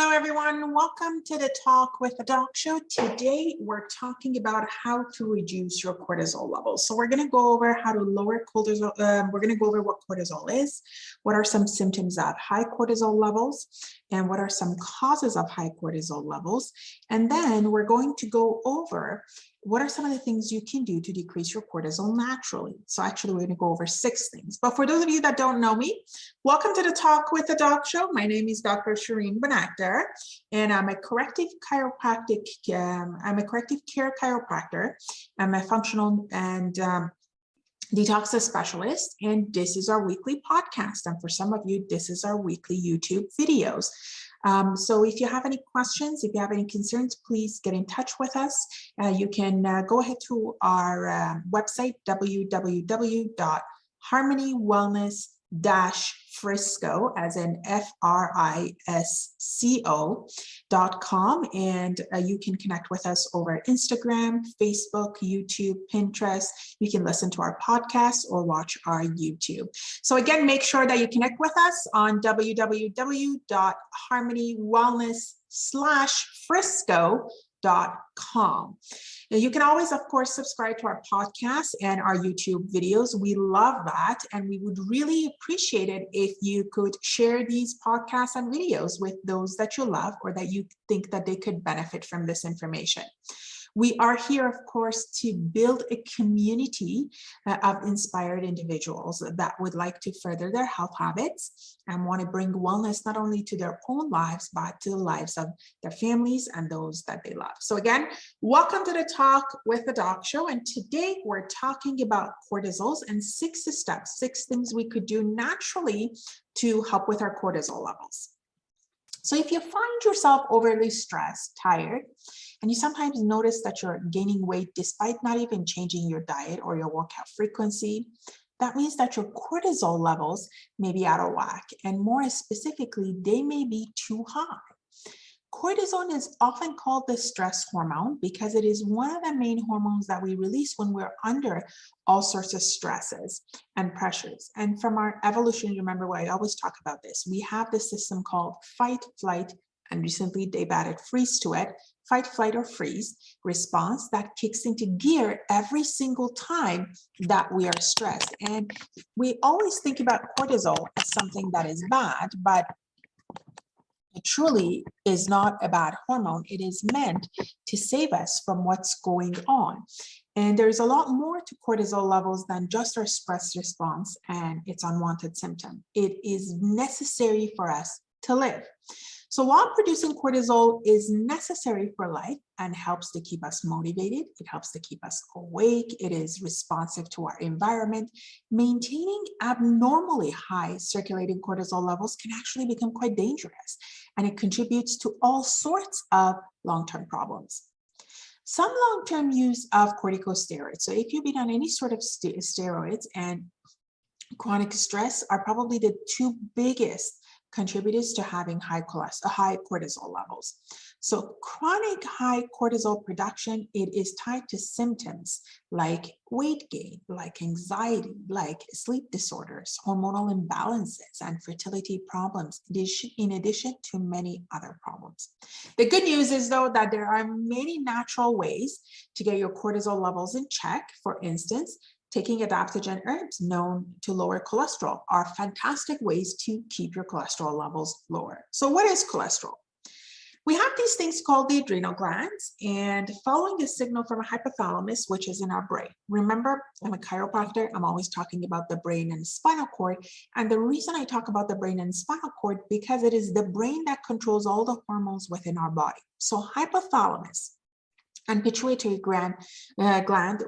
Hello, everyone. Welcome to the Talk with the Doc show. Today, we're talking about how to reduce your cortisol levels. So we're going to go over how to lower cortisol. We're going to go over what cortisol is, what are some symptoms of high cortisol levels, and what are some causes of high cortisol levels. And then we're going to go over what are some of the things you can do to decrease your cortisol naturally. So actually, we're going to go over 6 things. But for those of you that don't know me, welcome to the Talk with the Doc show. My name is Dr. Shireen Banakter, and I'm a corrective care chiropractor. I'm a functional and detox specialist, and this is our weekly podcast. And for some of you, this is our weekly YouTube videos. So if you have any questions, if you have any concerns, please get in touch with us. You can go ahead to our website, www.harmonywellness-frisco, as in FRISCO.com, and you can connect with us over Instagram, Facebook, YouTube, Pinterest. You can listen to our podcast or watch our YouTube. So again, make sure that you connect with us on www.harmonywellness-frisco.com. Now, you can always, of course, subscribe to our podcast and our YouTube videos. We love that. And we would really appreciate it if you could share these podcasts and videos with those that you love or that you think that they could benefit from this information. We are here, of course, to build a community of inspired individuals that would like to further their health habits and want to bring wellness not only to their own lives, but to the lives of their families and those that they love. So again, welcome to the Talk with the Doc show. And today we're talking about cortisols and 6 steps, 6 things we could do naturally to help with our cortisol levels. So if you find yourself overly stressed, tired, and you sometimes notice that you're gaining weight despite not even changing your diet or your workout frequency, that means that your cortisol levels may be out of whack, and more specifically, they may be too high. Cortisol is often called the stress hormone because it is one of the main hormones that we release when we're under all sorts of stresses and pressures. And from our evolution, you remember what I always talk about this. We have this system called fight, flight, and recently they've added freeze to it, fight, flight, or freeze response that kicks into gear every single time that we are stressed. And we always think about cortisol as something that is bad, but it truly is not a bad hormone. It is meant to save us from what's going on. And there's a lot more to cortisol levels than just our stress response and its unwanted symptom. It is necessary for us to live. So while producing cortisol is necessary for life and helps to keep us motivated, it helps to keep us awake, it is responsive to our environment, maintaining abnormally high circulating cortisol levels can actually become quite dangerous, and it contributes to all sorts of long-term problems. Some long-term use of corticosteroids, so if you've been on any sort of steroids, and chronic stress are probably the 2 biggest contributors to having high cortisol levels. So chronic high cortisol production, it is tied to symptoms like weight gain, like anxiety, like sleep disorders, hormonal imbalances, and fertility problems, in addition to many other problems. The good news is, though, that there are many natural ways to get your cortisol levels in check. For instance, taking adaptogen herbs known to lower cholesterol are fantastic ways to keep your cholesterol levels lower. So what is cholesterol? We have these things called the adrenal glands, and following a signal from a hypothalamus, which is in our brain. Remember, I'm a chiropractor. I'm always talking about the brain and the spinal cord. And the reason I talk about the brain and spinal cord, because it is the brain that controls all the hormones within our body. So hypothalamus and pituitary gland,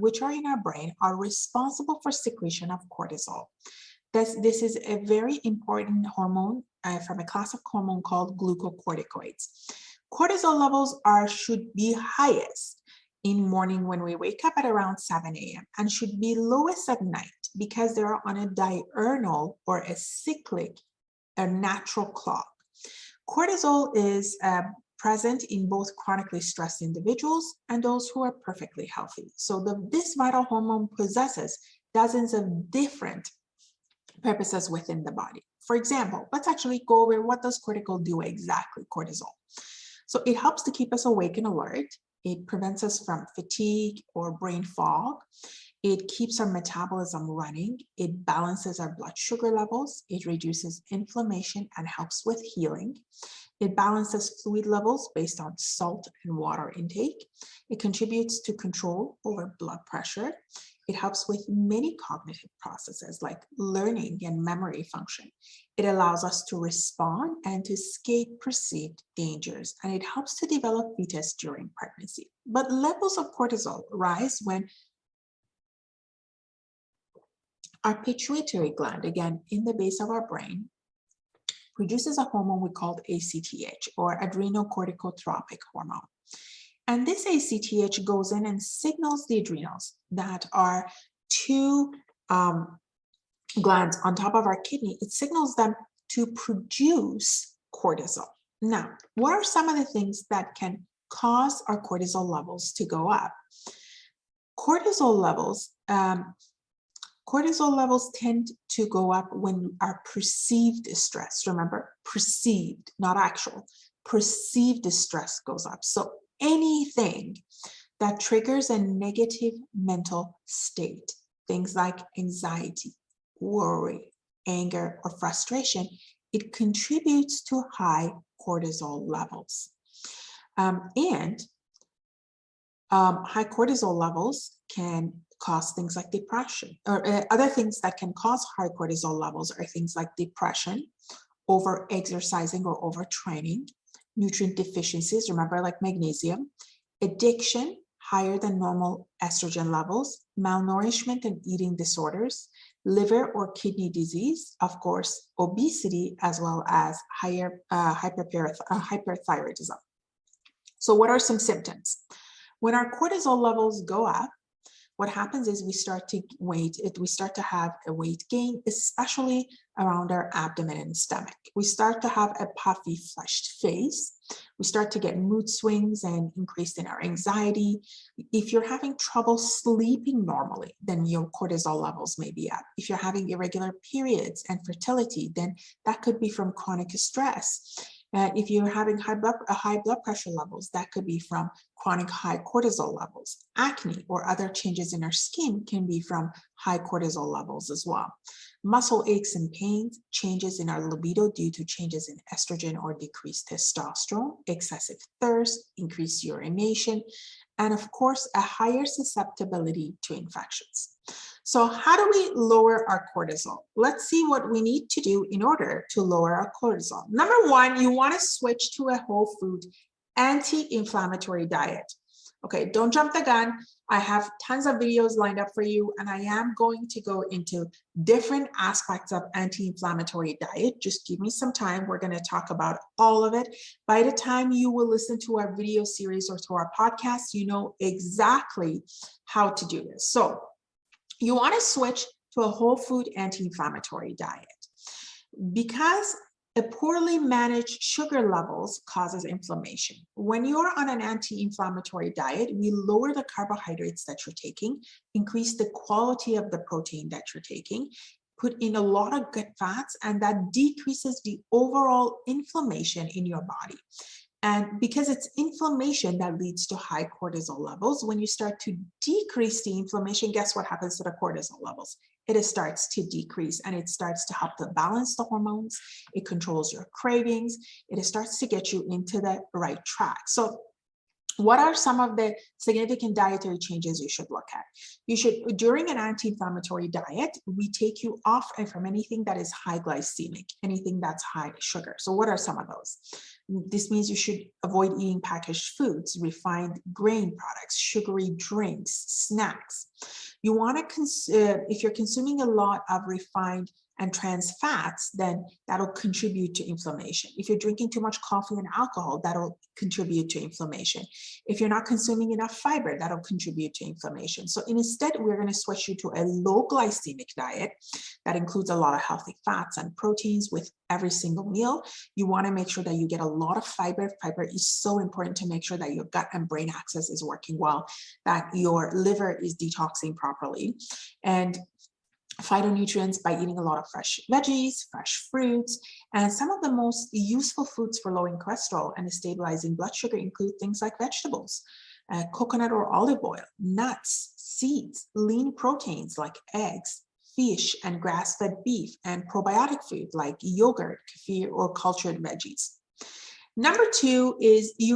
which are in our brain, are responsible for secretion of cortisol. This is a very important hormone from a class of hormone called glucocorticoids. Cortisol levels should be highest in morning when we wake up at around 7 a.m. and should be lowest at night because they are on a diurnal or a cyclic, a natural clock. Cortisol is present in both chronically stressed individuals and those who are perfectly healthy. So this vital hormone possesses dozens of different purposes within the body. For example, let's actually go over what does cortisol do exactly, cortisol. So it helps to keep us awake and alert. It prevents us from fatigue or brain fog. It keeps our metabolism running. It balances our blood sugar levels. It reduces inflammation and helps with healing. It balances fluid levels based on salt and water intake. It contributes to control over blood pressure. It helps with many cognitive processes like learning and memory function. It allows us to respond and to escape perceived dangers, and it helps to develop fetus during pregnancy. But levels of cortisol rise when our pituitary gland, again, in the base of our brain, produces a hormone we call ACTH, or adrenocorticotropic hormone. And this ACTH goes in and signals the adrenals, that are two glands on top of our kidney. It signals them to produce cortisol. Now, what are some of the things that can cause our cortisol levels to go up? Cortisol levels tend to go up when our perceived stress, remember, perceived, not actual, perceived stress goes up. So anything that triggers a negative mental state, things like anxiety, worry, anger, or frustration, it contributes to high cortisol levels. High cortisol levels can cause things like depression, or other things that can cause high cortisol levels are things like depression, over-exercising or overtraining, nutrient deficiencies, remember, like magnesium, addiction, higher than normal estrogen levels, malnourishment and eating disorders, liver or kidney disease, of course, obesity, as well as higher hyperthyroidism. So what are some symptoms? When our cortisol levels go up, what happens is we start to have a weight gain, especially around our abdomen and stomach. We start to have a puffy, flushed face. We start to get mood swings and increase in our anxiety. If you're having trouble sleeping normally, then your cortisol levels may be up. If you're having irregular periods and fertility, then that could be from chronic stress. If you're having high blood pressure levels, that could be from chronic high cortisol levels. Acne or other changes in our skin can be from high cortisol levels as well. Muscle aches and pains, changes in our libido due to changes in estrogen or decreased testosterone, excessive thirst, increased urination, and of course, a higher susceptibility to infections. So how do we lower our cortisol? Let's see what we need to do in order to lower our cortisol. Number one, you want to switch to a whole food anti-inflammatory diet. Okay, don't jump the gun. I have tons of videos lined up for you, and I am going to go into different aspects of anti-inflammatory diet. Just give me some time. We're going to talk about all of it. By the time you will listen to our video series or to our podcast, you know exactly how to do this. So you want to switch to a whole food anti-inflammatory diet because a poorly managed sugar levels causes inflammation. When you're on an anti-inflammatory diet, we lower the carbohydrates that you're taking, increase the quality of the protein that you're taking, put in a lot of good fats, and that decreases the overall inflammation in your body. And because it's inflammation that leads to high cortisol levels, when you start to decrease the inflammation, guess what happens to the cortisol levels? It starts to decrease, and it starts to help to balance the hormones. It controls your cravings. It starts to get you into the right track. So what are some of the significant dietary changes you should look at? You should, during an anti-inflammatory diet, we take you off from anything that is high glycemic, anything that's high sugar. So what are some of those? This means you should avoid eating packaged foods, refined grain products, sugary drinks, snacks. You want to, if you're consuming a lot of refined and trans fats, then that'll contribute to inflammation. If you're drinking too much coffee and alcohol, that'll contribute to inflammation. If you're not consuming enough fiber, that'll contribute to inflammation. So instead, we're going to switch you to a low glycemic diet that includes a lot of healthy fats and proteins with every single meal. You want to make sure that you get a lot of fiber. Fiber is so important to make sure that your gut and brain axis is working well, that your liver is detoxing properly. And phytonutrients by eating a lot of fresh veggies, fresh fruits, and some of the most useful foods for lowering cholesterol and stabilizing blood sugar include things like vegetables, coconut or olive oil, nuts, seeds, lean proteins like eggs, fish, and grass-fed beef, and probiotic food like yogurt, kefir, or cultured veggies. Number two is we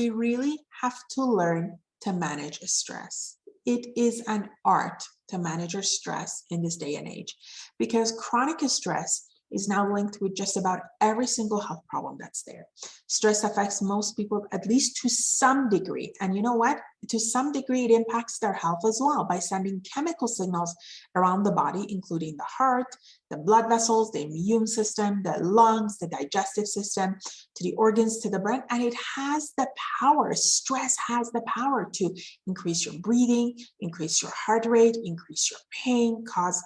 really have to learn to manage stress. It is an art to manage your stress in this day and age, because chronic stress is now linked with just about every single health problem that's there. Stress affects most people at least to some degree. And you know what? To some degree, it impacts their health as well by sending chemical signals around the body, including the heart, the blood vessels, the immune system, the lungs, the digestive system, to the organs, to the brain. And it has the power, stress has the power to increase your breathing, increase your heart rate, increase your pain, cause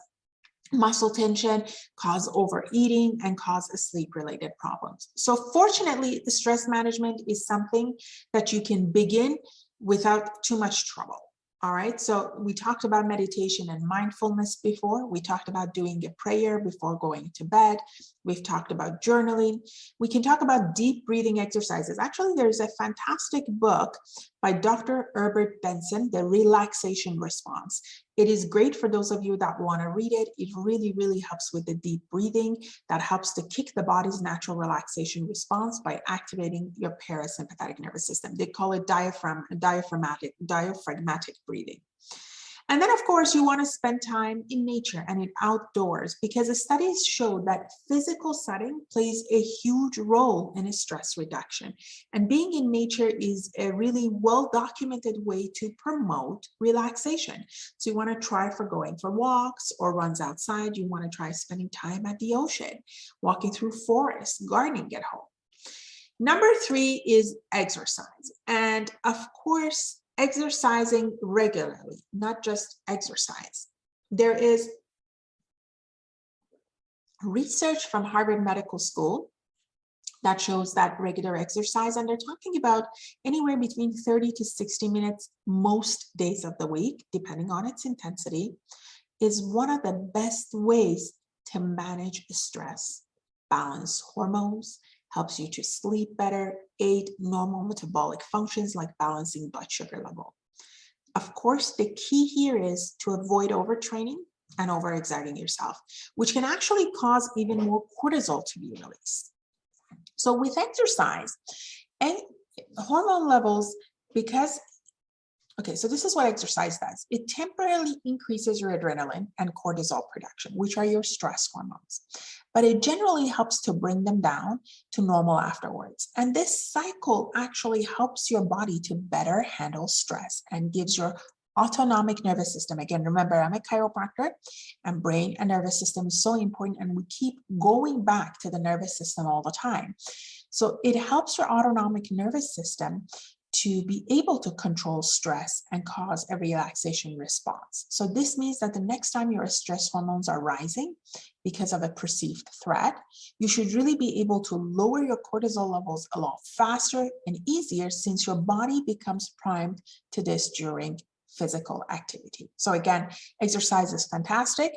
muscle tension, cause overeating, and cause sleep-related problems. So fortunately, the stress management is something that you can begin without too much trouble. All right, so we talked about meditation and mindfulness before. We talked about doing a prayer before going to bed. We've talked about journaling. We can talk about deep breathing exercises. Actually, there's a fantastic book by Dr. Herbert Benson, The Relaxation Response. It is great for those of you that want to read it. It really helps with the deep breathing that helps to kick the body's natural relaxation response by activating your parasympathetic nervous system. They call it diaphragmatic breathing. And then, of course, you want to spend time in nature and in outdoors, because the studies show that physical setting plays a huge role in stress reduction. And being in nature is a really well-documented way to promote relaxation. So you want to try for going for walks or runs outside. You want to try spending time at the ocean, walking through forests, gardening at home. Number three is exercise. And of course, exercising regularly, not just exercise. There is research from Harvard Medical School that shows that regular exercise, and they're talking about anywhere between 30 to 60 minutes most days of the week, depending on its intensity, is one of the best ways to manage stress, balance hormones, helps you to sleep better, aid normal metabolic functions like balancing blood sugar level. Of course, the key here is to avoid overtraining and overexerting yourself, which can actually cause even more cortisol to be released. So with exercise and hormone levels, so this is what exercise does. It temporarily increases your adrenaline and cortisol production, which are your stress hormones, but it generally helps to bring them down to normal afterwards. And this cycle actually helps your body to better handle stress and gives your autonomic nervous system. Again, remember, I'm a chiropractor, and brain and nervous system is so important, and we keep going back to the nervous system all the time. So it helps your autonomic nervous system to be able to control stress and cause a relaxation response. So this means that the next time your stress hormones are rising because of a perceived threat, you should really be able to lower your cortisol levels a lot faster and easier, since your body becomes primed to this during physical activity. So again, exercise is fantastic,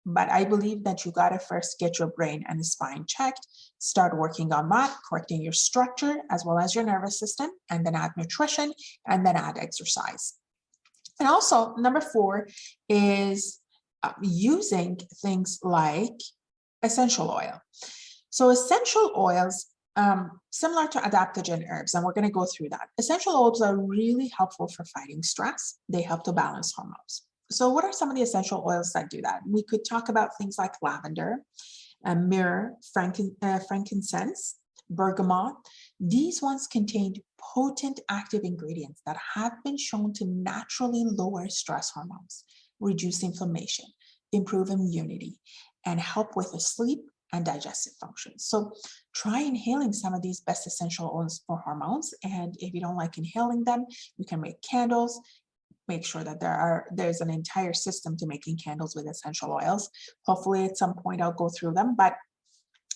but I believe that you gotta first get your brain and the spine checked, start working on that, correcting your structure as well as your nervous system, and then add nutrition, and then add exercise. And also, number four is using things like essential oil. So essential oils, similar to adaptogen herbs, and we're going to go through that. Essential oils are really helpful for fighting stress. They help to balance hormones. So what are some of the essential oils that do that? We could talk about things like lavender, myrrh, frankincense, bergamot. These ones contain potent active ingredients that have been shown to naturally lower stress hormones, reduce inflammation, improve immunity, and help with the sleep and digestive functions. So try inhaling some of these best essential oils for hormones. And if you don't like inhaling them, you can make candles. Make sure that there's an entire system to making candles with essential oils. Hopefully at some point I'll go through them, but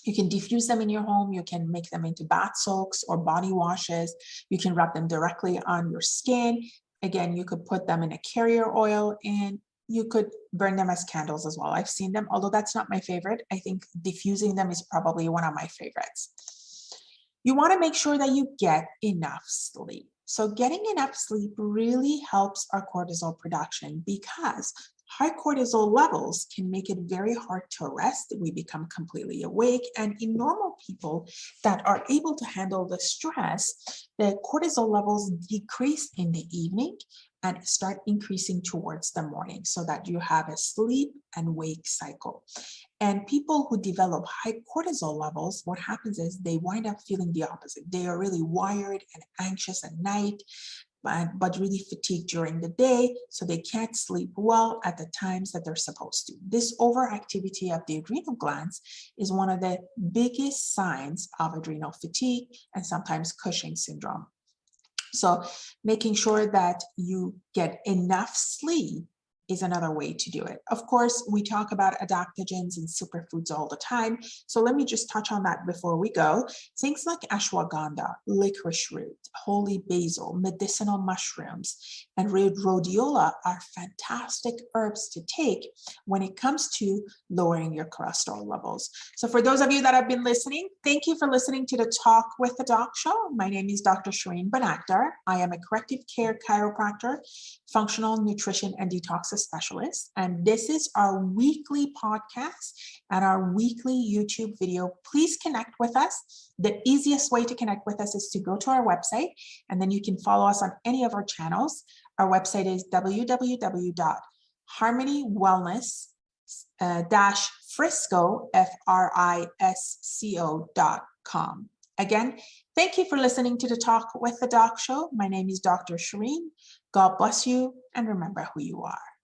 you can diffuse them in your home. You can make them into bath soaks or body washes. You can rub them directly on your skin. Again, you could put them in a carrier oil, and you could burn them as candles as well. I've seen them, although that's not my favorite. I think diffusing them is probably one of my favorites. You want to make sure that you get enough sleep. So getting enough sleep really helps our cortisol production, because high cortisol levels can make it very hard to rest. We become completely awake. And in normal people that are able to handle the stress, the cortisol levels decrease in the evening and start increasing towards the morning, so that you have a sleep and wake cycle. And people who develop high cortisol levels, what happens is they wind up feeling the opposite. They are really wired and anxious at night, but really fatigued during the day, so they can't sleep well at the times that they're supposed to. This overactivity of the adrenal glands is one of the biggest signs of adrenal fatigue and sometimes Cushing syndrome. So making sure that you get enough sleep is another way to do it. Of course, we talk about adaptogens and superfoods all the time. So let me just touch on that before we go. Things like ashwagandha, licorice root, holy basil, medicinal mushrooms, and rhodiola are fantastic herbs to take when it comes to lowering your cholesterol levels. So for those of you that have been listening, thank you for listening to the Talk with the Doc show. My name is Dr. Shireen Banakdar. I am a corrective care chiropractor, functional nutrition and detox specialist, and this is our weekly podcast and our weekly YouTube video. Please connect with us. The easiest way to connect with us is to go to our website, and then you can follow us on any of our channels. Our website is www.harmonywellness-frisco.com. Again, thank you for listening to the Talk with the Doc show. My name is Dr. Shireen. God bless you, and remember who you are.